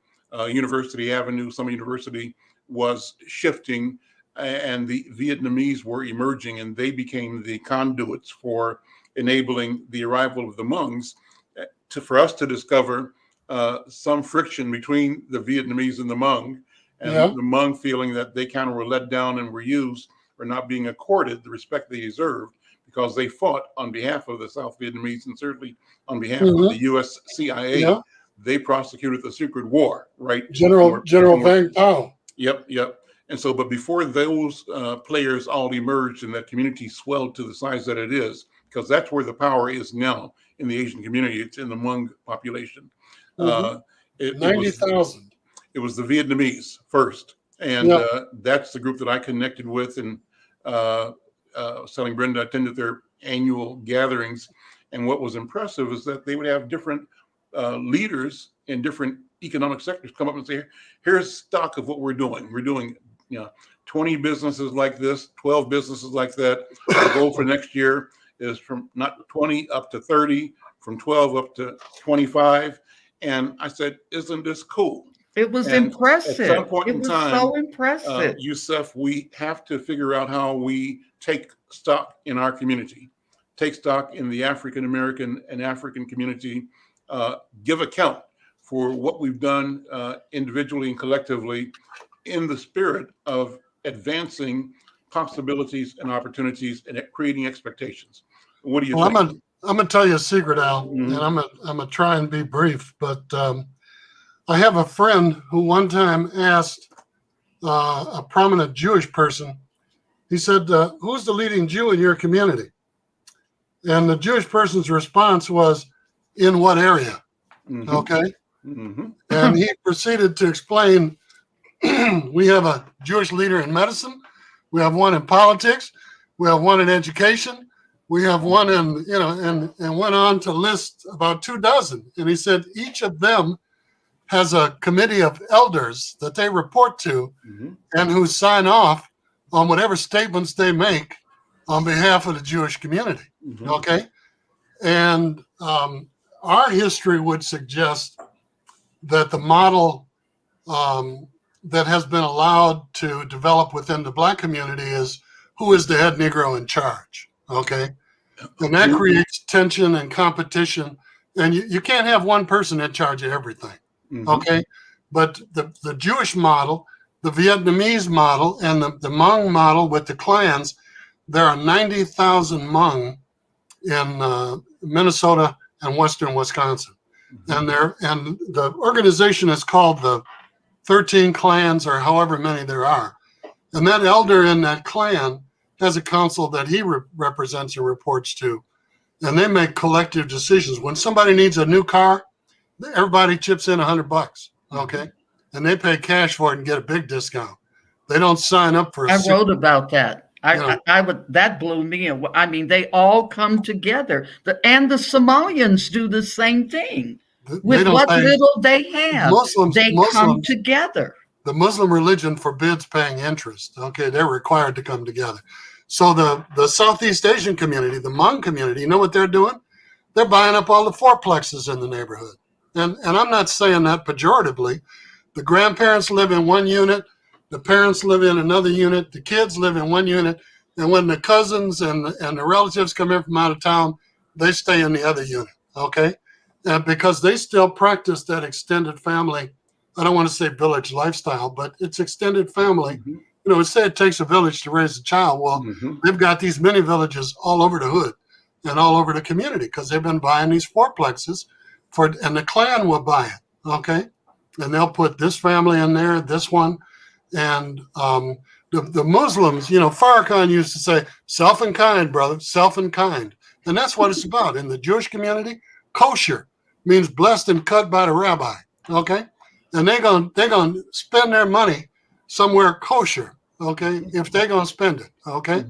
University Avenue, Summit University was shifting, and the Vietnamese were emerging, and they became the conduits for enabling the arrival of the Hmongs for us to discover some friction between the Vietnamese and the Hmong, and the Hmong feeling that they kind of were let down and were used or not being accorded the respect they deserved because they fought on behalf of the South Vietnamese and certainly on behalf of the U.S. CIA. Yeah. They prosecuted the secret war, right? General Vang Pao. Yep. And so, but before those players all emerged and that community swelled to the size that it is, because that's where the power is now in the Asian community. It's in the Hmong population. 90,000. it was the Vietnamese first. And that's the group that I connected with. And Selling Brenda attended their annual gatherings. And what was impressive is that they would have different leaders in different economic sectors come up and say, here's stock of what we're doing. We're doing 20 businesses like this, 12 businesses like that. The goal for next year is from not 20 up to 30, from 12 up to 25. And I said, isn't this cool? It was And impressive. At some point it in was time, so impressive. Yusuf, we have to figure out how we take stock in our community, take stock in the African American and African community, give account for what we've done individually and collectively in the spirit of advancing possibilities and opportunities and creating expectations. What do you think? I'm gonna tell you a secret, Al, and I'm gonna try and be brief. But I have a friend who one time asked a prominent Jewish person. He said, "Who's the leading Jew in your community?" And the Jewish person's response was, "In what area?" Okay. And he proceeded to explain, we have a Jewish leader in medicine, we have one in politics, we have one in education, we have one in, and went on to list about 24. And he said each of them has a committee of elders that they report to and who sign off on whatever statements they make on behalf of the Jewish community. Okay. And our history would suggest that the model that has been allowed to develop within the Black community is who is the head Negro in charge, okay? And that creates tension and competition, and you can't have one person in charge of everything, okay? But the Jewish model, the Vietnamese model, and the Hmong model with the clans, there are 90,000 Hmong in Minnesota and western Wisconsin. And the organization is called the 13 clans, or however many there are. And that elder in that clan has a council that he represents and reports to. And they make collective decisions. When somebody needs a new car, everybody chips in $100, okay? And they pay cash for it and get a big discount. They don't sign up for I wrote about that. That blew me away. I mean, they all come together. And the Somalians do the same thing. With what little they have, they come together. The Muslim religion forbids paying interest. Okay, they're required to come together. So the Southeast Asian community, the Hmong community, you know what they're doing? They're buying up all the fourplexes in the neighborhood. And I'm not saying that pejoratively. The grandparents live in one unit, the parents live in another unit, the kids live in one unit, and when the cousins and the relatives come in from out of town, they stay in the other unit, okay? Because they still practice that extended family, I don't want to say village lifestyle, but it's extended family. Say it takes a village to raise a child. Well, they've got these mini villages all over the hood and all over the community because they've been buying these fourplexes and the clan will buy it, okay? And they'll put this family in there, this one. And the Muslims, Farrakhan used to say, self and kind, brother, self and kind. And that's what it's about. In the Jewish community, kosher means blessed and cut by the rabbi, okay? And they're gonna spend their money somewhere kosher, okay, if they're gonna spend it, okay?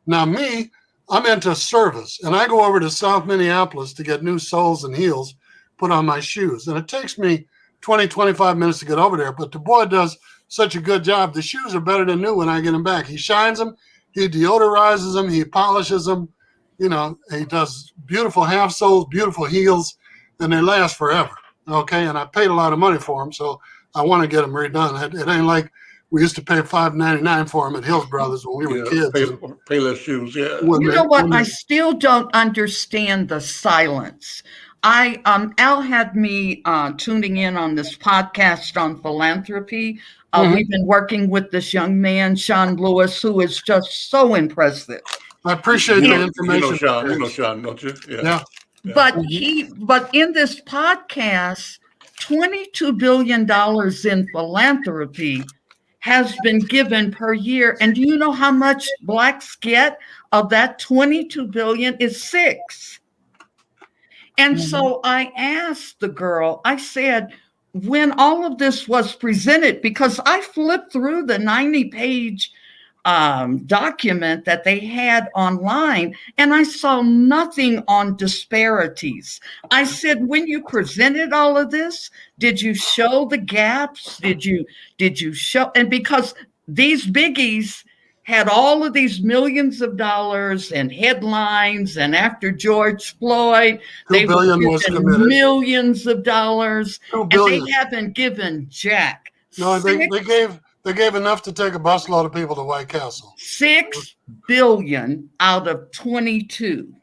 Now me, I'm into service, and I go over to South Minneapolis to get new soles and heels put on my shoes. And it takes me 20, 25 minutes to get over there, but the boy does such a good job. The shoes are better than new when I get them back. He shines them, he deodorizes them, he polishes them, he does beautiful half soles, beautiful heels, and they last forever, okay? And I paid a lot of money for them, so I want to get them redone. It ain't like we used to pay $5.99 for them at Hills Brothers when we were kids. Payless shoes, yeah. You know what? I still don't understand the silence. Al had me tuning in on this podcast on philanthropy. We've been working with this young man, Sean Lewis, who is just so impressive. I appreciate the information. You know Sean, don't you? Yeah. But in this podcast, $22 billion in philanthropy has been given per year. And do you know how much Blacks get of that 22 billion is 6. And so I asked the girl, I said, when all of this was presented, because I flipped through the 90-page document that they had online, and I saw nothing on disparities. I said, when you presented all of this, did you show the gaps? Did you show? And because these biggies had all of these millions of dollars and headlines, and after George Floyd, $2 billion was committed. Millions of dollars, $2 and billion. they haven't given jack. No, they gave enough to take a busload of people to White Castle. $6 billion out of 22,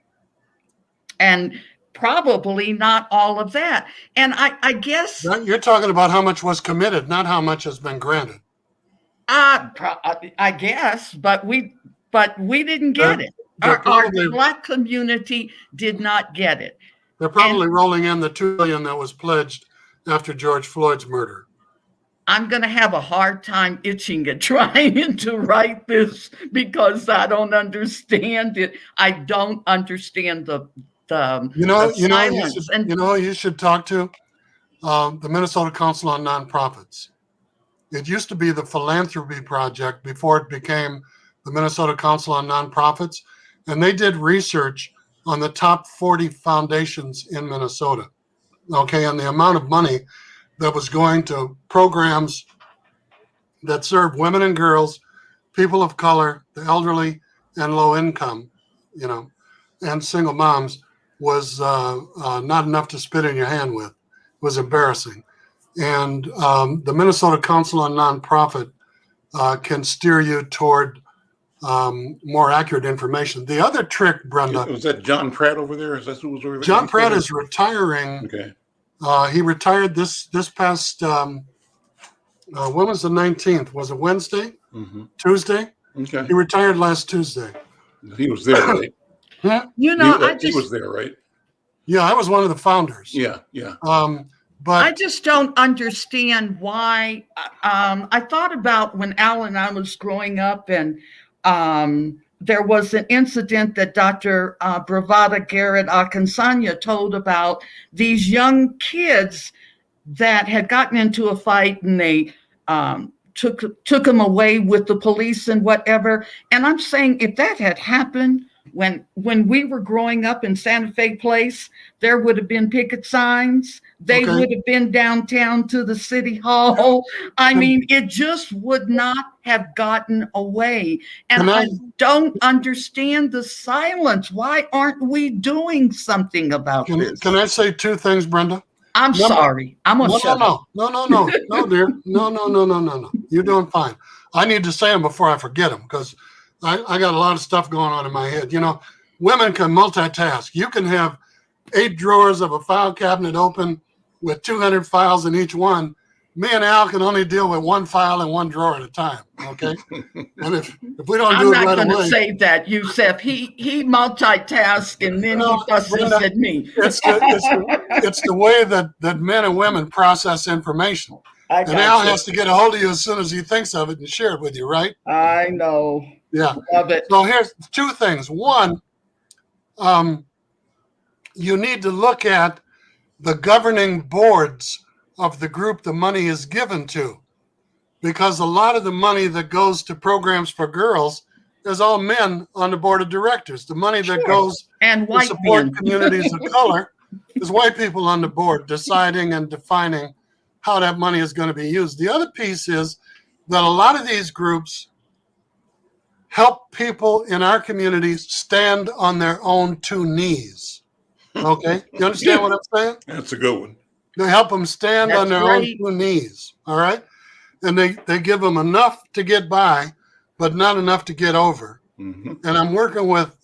and probably not all of that. And I guess you're talking about how much was committed, not how much has been granted. I guess, but we didn't get it. Our Black community did not get it. They're probably rolling in the $2 billion that was pledged after George Floyd's murder. I'm going to have a hard time itching and trying to write this because I don't understand it. I don't understand the silence. You should talk to the Minnesota Council on Nonprofits. It used to be the Philanthropy Project before it became the Minnesota Council on Nonprofits, and they did research on the top 40 foundations in Minnesota. Okay, and the amount of money that was going to programs that serve women and girls, people of color, the elderly, and low income, and single moms was not enough to spit in your hand with. It was embarrassing. And the Minnesota Council on Nonprofit can steer you toward more accurate information. The other trick, Brenda. Was that John Pratt over there? Is that who was over there? John Pratt is retiring. Okay. He retired this past, when was the 19th? Was it Wednesday? Mm-hmm. Tuesday? Okay. He retired last Tuesday. He was there, right? He was there, right? Yeah, I was one of the founders. Yeah. But I just don't understand why. I thought about when Al and I was growing up, and there was an incident that Dr. Bravada Garrett Akinsanya told about these young kids that had gotten into a fight, and they took them away with the police and whatever. And I'm saying, if that had happened when we were growing up in Santa Fe Place, there would have been picket signs. They would have been downtown to the city hall. I mean, it just would not have gotten away. And I don't understand the silence. Why aren't we doing something about this? Can I say two things, Brenda? I'm sorry. I'm going to shut up. No, dear. No. You're doing fine. I need to say them before I forget them, because I got a lot of stuff going on in my head. Women can multitask. You can have 8 drawers of a file cabinet open with 200 files in each one. Me and Al can only deal with 1 file and 1 drawer at a time. Okay. And if we don't do it right away. I'm not going to say that, Yusef. He multitasks, and then he fusses at me. It's the way that men and women process information. And Al has to get a hold of you as soon as he thinks of it and share it with you, right? I know. Yeah. Love it. So here's 2 things. One, you need to look at the governing boards of the group the money is given to, because a lot of the money that goes to programs for girls is all men on the board of directors. The money that goes to support communities of color is white people on the board deciding and defining how that money is going to be used. The other piece is that a lot of these groups help people in our communities stand on their own 2 knees. Okay? You understand what I'm saying? That's a good one. They help them stand on their own 2 knees. All right? And they give them enough to get by, but not enough to get over. Mm-hmm. And I'm working with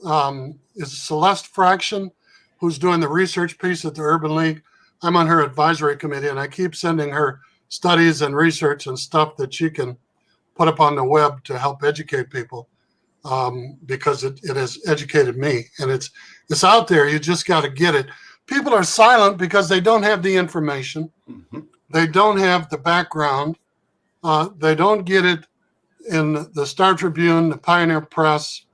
Celeste Fraction, who's doing the research piece at the Urban League. I'm on her advisory committee, and I keep sending her studies and research and stuff that she can put up on the web to help educate people, because it has educated me. And it's out there. You just got to get it. People are silent because they don't have the information. Mm-hmm. They don't have the background. They don't get it in the Star Tribune, the Pioneer Press.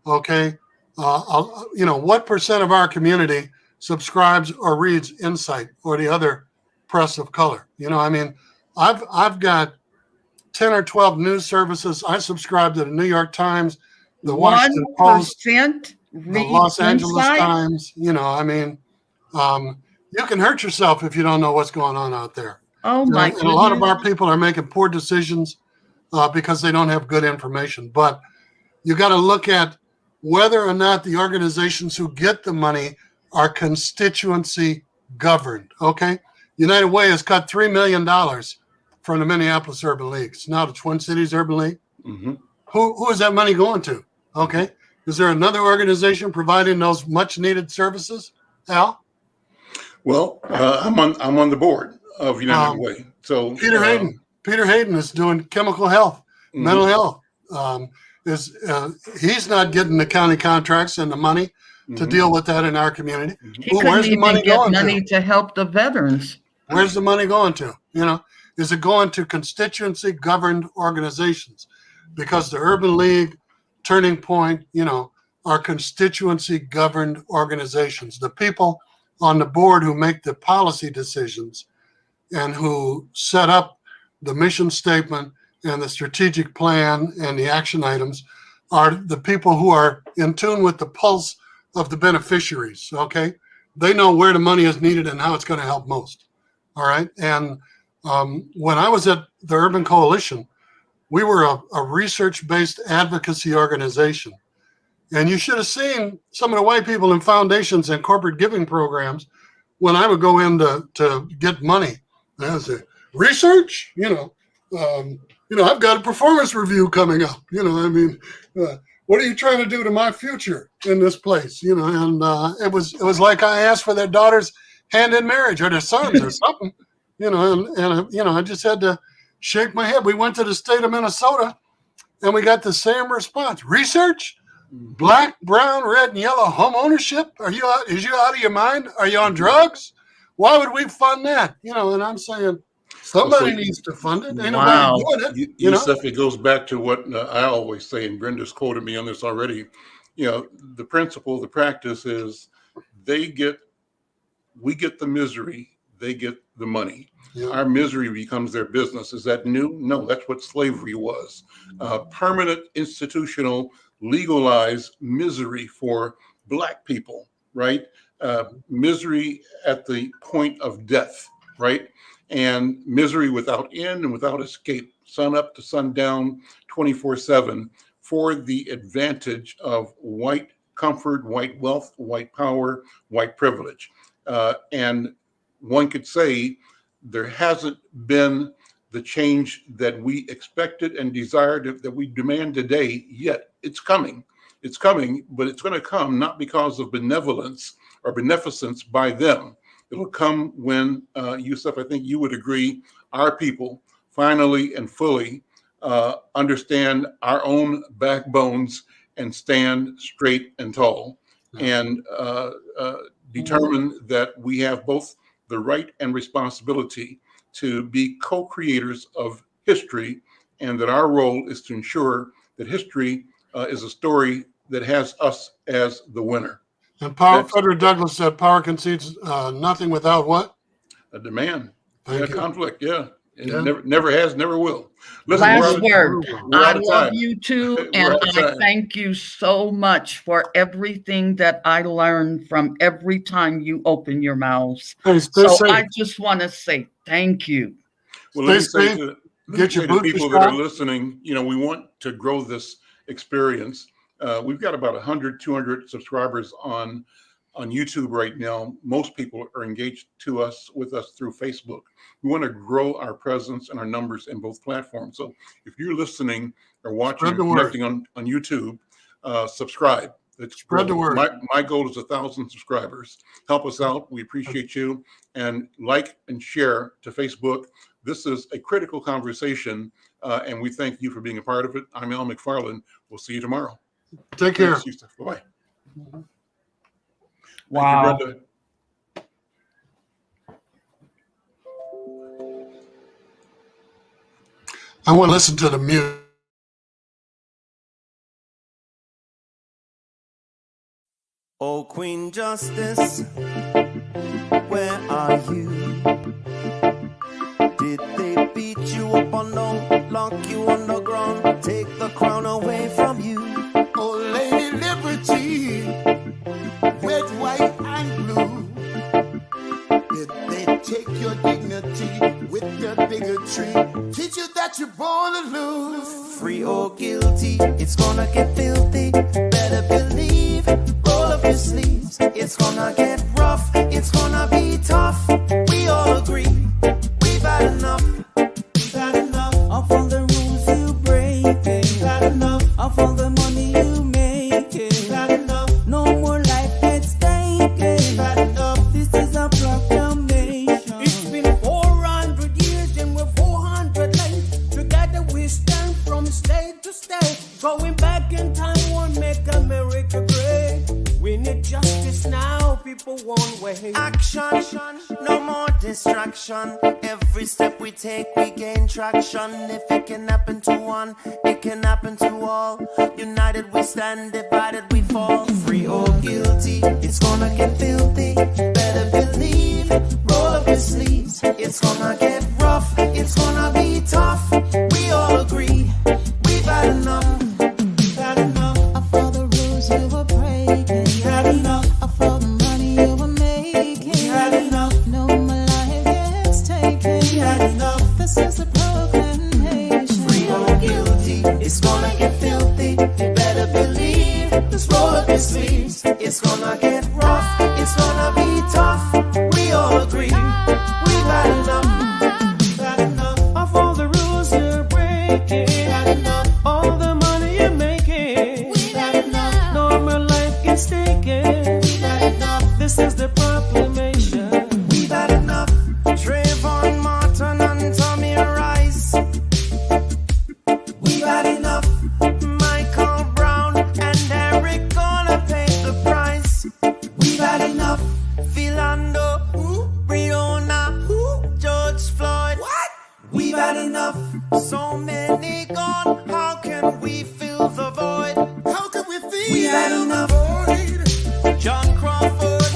Okay. What percent of our community subscribes or reads Insight or the other press of color. I mean, I've got 10 or 12 news services. I subscribe to the New York Times, the Washington Post, 1% the Los Angeles Times. I mean, you can hurt yourself if you don't know what's going on out there. Oh my goodness. And a lot of our people are making poor decisions because they don't have good information. But you got to look at whether or not the organizations who get the money are constituency governed. Okay, United Way has cut $3 million from the Minneapolis Urban League. It's now the Twin Cities Urban League. Mm-hmm. Who is that money going to? Okay, is there another organization providing those much needed services, Al? Well, I'm on the board of United Way. So Peter Hayden is doing chemical health, mental health. He's not getting the county contracts and the money to deal with that in our community. He couldn't even get money to help the veterans. Where's the money going to? Is it going to constituency governed organizations? Because the Urban League, Turning Point, are constituency governed organizations. The people on the board who make the policy decisions and who set up the mission statement and the strategic plan and the action items are the people who are in tune with the pulse of the beneficiaries, okay? They know where the money is needed and how it's going to help most, all right? And when I was at the Urban Coalition, we were a research-based advocacy organization. And you should have seen some of the white people in foundations and corporate giving programs when I would go in to get money. I would say, research? I've got a performance review coming up. What are you trying to do to my future in this place? And it was like I asked for their daughter's hand in marriage or their sons or something. I just had to shake my head. We went to the state of Minnesota and we got the same response. Research? Black, brown, red, and yellow home ownership? Is you out of your mind? Are you on drugs? Why would we fund that? And I'm saying somebody needs to fund it. Ain't nobody doing it. Yusuf, it goes back to what I always say, and Brenda's quoted me on this already. The principle, the practice is we get the misery, they get the money. Yeah. Our misery becomes their business. Is that new? No, that's what slavery was. Permanent, institutional, legalized misery for Black people, right? Misery at the point of death, right? And misery without end and without escape, sun up to sundown, 24/7, for the advantage of white comfort, white wealth, white power, white privilege. And one could say there hasn't been the change that we expected and desired, that we demand today yet. It's coming, but it's going to come not because of benevolence or beneficence by them. It'll come when, Yusuf, I think you would agree, our people finally and fully understand our own backbones and stand straight and tall and determine that we have both the right and responsibility to be co-creators of history, and that our role is to ensure that history is a story that has us as the winner. And Frederick Douglass said, power concedes nothing without what? A demand. Thank you. Conflict, yeah. And never has, never will. Listen, last word. I love you too, and I thank you so much for everything that I learned from every time you open your mouths. Hey, so safe. I just want to say thank you. Well, let me say to the people that are listening, we want to grow this experience. We've got about 100, 200 subscribers on YouTube right now. Most people are engaged with us through Facebook. We want to grow our presence and our numbers in both platforms. So if you're listening or watching or connecting on YouTube, subscribe. Let's spread the word. My goal is 1,000 subscribers. Help us out. We appreciate you. And like and share to Facebook. This is a critical conversation, and we thank you for being a part of it. I'm Al McFarlane. We'll see you tomorrow. Take care. Bye-bye. Wow. Thank you, I want to listen to the music. Oh, Queen Justice, where are you? you underground, take the crown away from you. Oh, Lady Liberty, red, white, and blue. If they take your dignity with their bigotry, teach you that you're born to lose. Free or guilty, it's gonna get filthy. Better believe, roll up your sleeves. It's gonna get rough, it's gonna be tough. We all agree, we've had enough. We've had enough of all the rules you break. We've had enough of all the money you make. We've had enough. No more life gets taken. We've had enough. This is a proclamation. It's been 400 years and we're 400 late. Together we stand from state to state. Going back in time won't make America great. We need justice now, people won't wait. Action, no more distraction. Every step we take, we gain traction. If it can happen to one, it can happen to all. United we stand, divided we fall. Free or guilty, it's gonna get filthy. Better believe, roll up your sleeves. It's gonna get rough, it's gonna be tough. We all agree, we've had enough. We've had enough of all the rules you were breaking. We had enough of all the money you were making. We had enough. No more life gets taken. We had enough. This is a proclamation. Free or guilty, it's gonna get filthy. Better believe, just roll up your sleeves. It's gonna get rough, it's gonna be tough. We all agree, we've had enough. We've had enough of all the rules you're breaking. We've had enough All the money you're making. We've had enough No more life gets taken. We've had enough This is the proclamation. We've had enough Trayvon Martin and Tommy Rice. We've had enough Michael Brown and Eric gonna pay the price. We've had enough Philando, Breonna, George Floyd. What? We've had enough So many gone, how can we fill the void? How can we feel We had enough. John Crawford,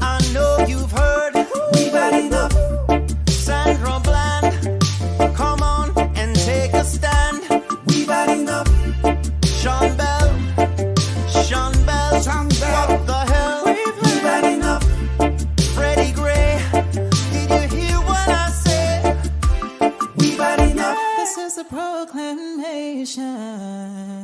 I know you've heard. We've had enough Sandra Bland, come on and take a stand. We've had enough Sean Bell, Sean Bell what the hell? We've had enough Freddie Gray, did you hear what I said? We've had enough This is a proclamation.